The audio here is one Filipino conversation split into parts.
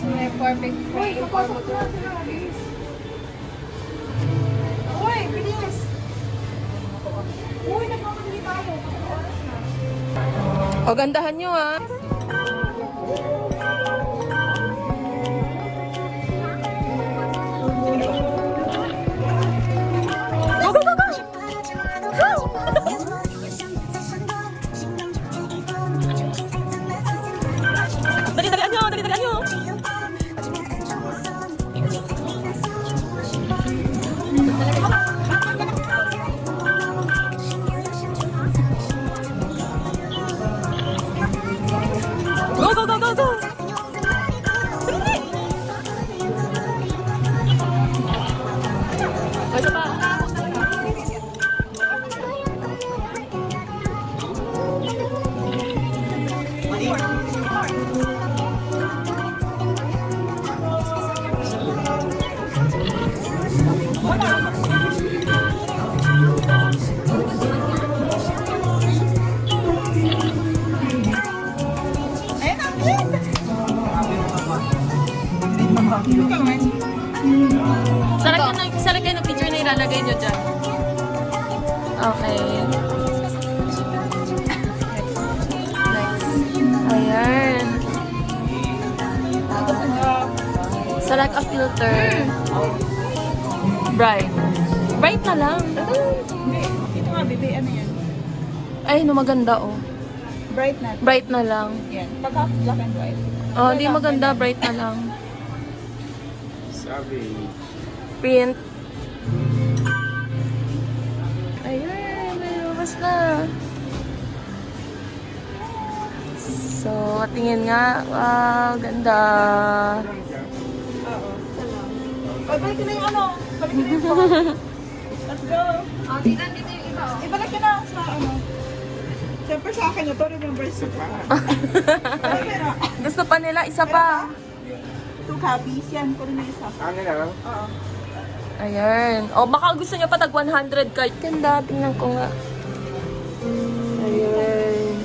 May perfect frame. Uy, bilis! Uy, nagmamadali tayo. Oras na. O, gandahan nyo ah. Go, go, go, go! Dali-dalian nyo! Dali-dalian nyo! Go, go, go, go, go! Isa pa. Sarap kayo ng picture na ilalagay nyo dyan. Okay. Nice. Ayan. Select a filter. Bright. Bright na lang. Hindi. Ito nga, bebe. Ano yan? Ay, no, maganda oh. Bright na. Bright na lang. Yan. Pagka black and white. Oh, hindi maganda. Bright na lang. Sabi. Print. Ayan, may lumabas na. So, tingin nga. Wow, ganda. Oo. Ay, balik ko na yung ano. Balik ko na yung phone. Let's go. Tingnan dito yung iba. Ibalik ko na sa ano. Siyempre sa akin ito. Remember sa Gusto pa nila, isa pa. 2 copies. Yan. Kunin na isa. Ano na? Oo. Ayan. O, baka gusto niya pa tag 100 ka. Ganda, tingnan ko nga. Ayan.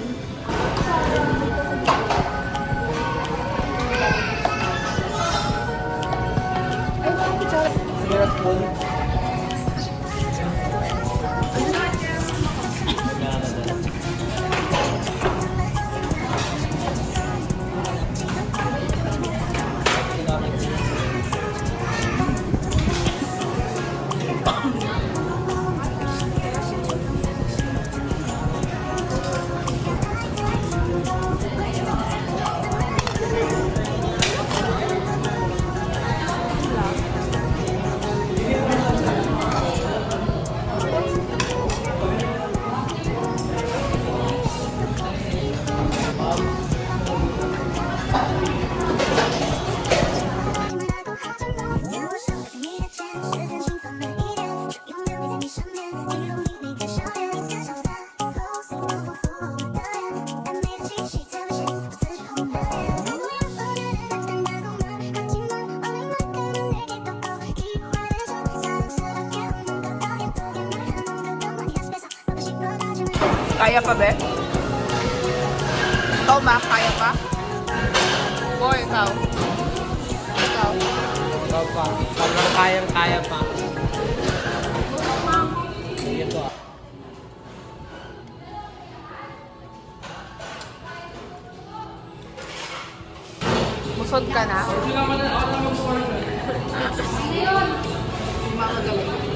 Kaya pa, be? Ikaw, ma? Kaya pa? Boy, ikaw? Ikaw? Ikaw pa. Sobrang kaya pa. Ito ah. Busog ka na? Hindi magaling.